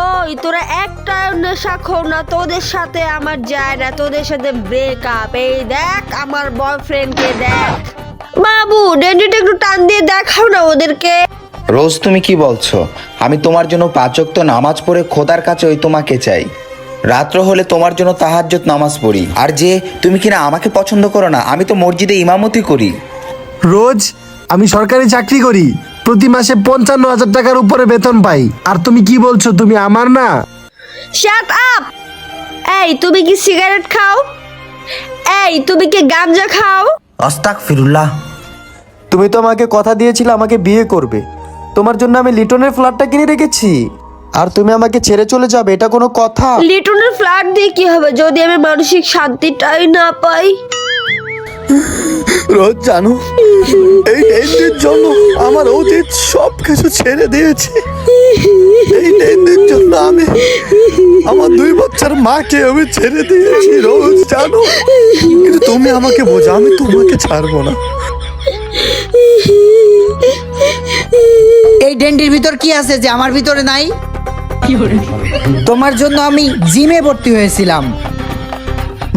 ওই তোরা একটা নেশা খোর না, তোদের সাথে আমার যায় না, তোদের সাথে ব্রেকআপ। এই দেখ আমার বয়ফ্রেন্ডকে দেখ। বাবু ডেন্ডিটা একটু টান দিয়ে দেখাও না ওদেরকে। রোজ তুমি কি বলছো? আমি তোমার জন্য 5 ওয়াক্ত নামাজ পড়ে খোদার কাছে ওই তোমাকে চাই। রাত্র হলে তোমার জন্য তাহাজ্জুদ নামাজ পড়ি। আর যে তুমি কিনা আমাকে পছন্দ করো না, আমি তো মসজিদে ইমামতি করি। রোজ আমি সরকারি চাকরি করি, প্রতি মাসে 55,000 টাকার উপরে বেতন পাই। আর তুমি কি বলছো তুমি আমার না? Shut up. এই তুমি কি সিগারেট খাও? এই তুমি কি গাঁজা খাও? আস্তাগফিরুল্লাহ। তুমি তো আমাকে কথা দিয়েছিলে আমাকে বিয়ে করবে। তোমার জন্য আমি লিটনের ফ্ল্যাটটা কিনে রেখেছি, আর তুমি আমাকে ছেড়ে চলে যাবে, এটা কোনো কথা? লিটনের ফ্ল্যাট দিয়ে কি হবে যদি আমি মানসিক শান্তিটাই না পাই? রোজ জানো, এই ডেন্ডির জন্য আমার অতীত সব কিছু ছেড়ে দিয়েছি। এই ডেন্ডির জন্য আমি আমার 2 বাচ্চার মাকে আমি ছেড়ে দিয়েছি। রোজ জানো, কিন্তু তুমি আমাকে বোঝো, আমি তোমাকে ছাড়বো না। এই ডেন্ডির ভিতর কি আছে যে আমার ভিতরে নাই? তোমার জন্য আমি জিমে ভর্তি হয়েছিলাম,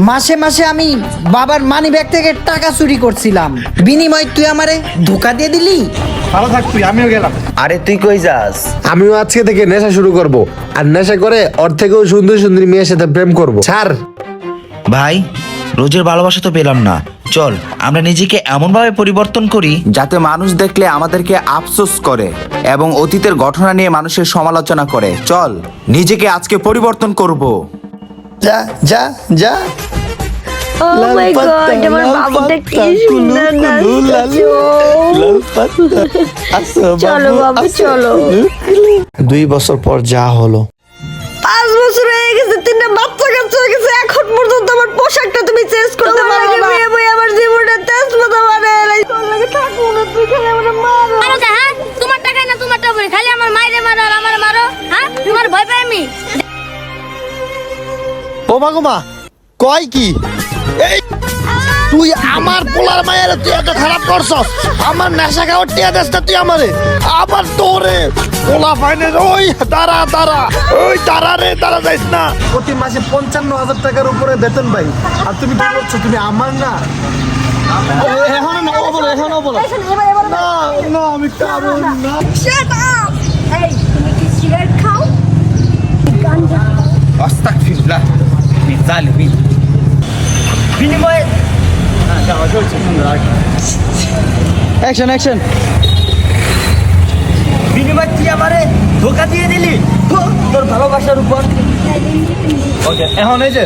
মাসে মাসে আমি বাবার মানি ব্যাগ থেকে টাকা চুরি করছিলাম, বিনিময় তুই আমারে ধোকা দিয়ে দিলি। ভালো থাক তুই, আমিও গেলাম। আরে তুই কই যাস? আমিও আজকে থেকে নেশা শুরু করব, আর নেশা করে ওর থেকেও সুন্দর সুন্দর মেয়ের সাথে প্রেম করব। ছাড় ভাই, রোজের ভালোবাসা তো পেলাম না। চল আমরা নিজেকে এমনভাবে পরিবর্তন করি যাতে মানুষ দেখলে আমাদেরকে আফসোস করে এবং অতীতের ঘটনা নিয়ে মানুষের সমালোচনা করে। চল নিজেকে আজকে পরিবর্তন করব। যা যা যা। ও মাই গড, আমার বাবুটা কি সুন্দর নাচছে। চলো বাবু চলো। 2 বছর পর যা হলো। 5 বছর হয়ে গেছে, 3টা বাচ্চা কাচ্চা হয়ে গেছে, এখন পর্যন্ত আমার পোশাকটা তুমি চেঞ্জ করতে পারো না। মেয়ে বই আমার জীবনটা তেজ মতো মানে তোর লাগে থাকবো না, তুই খালি আমার মারো। মারো কে? হ্যাঁ, তোমার টাকায় না তোমারটা বলি, খালি আমার মাইরে মারো আর আমার মারো। হ্যাঁ, তোমার ভয় পাই আমি? ও মা কয় কি? এই তুই আমার পোলার মায়ের তুই এত খারাপ করছস, আমার নেশা খাওয়ার টিয়া দেস না তুই আমারে, আবার তোরে পোলা ফাইনের। ওই দাঁড়া দাঁড়া, ওই দাঁড়া রে, দাঁড়া যাইস না। প্রতি মাসে 55,000 টাকার উপরে বেতন পাই, আর তুমি কি বলছো তুমি আমার না? এখন না, ও বলো, এখন ও বলো। না না, আমি খাবো না। Shut up. এই তুমি কি সিগারেট খাও? গাঁজা খাও? আস্তাগফিরুল্লাহ মিন জালিমিন। বিনিময়ে অ্যাকশন অ্যাকশন। বিনিময়ে তুই আমারে ধোকা দিয়ে দিলি তোর ভালোবাসার উপর। এখন এই যে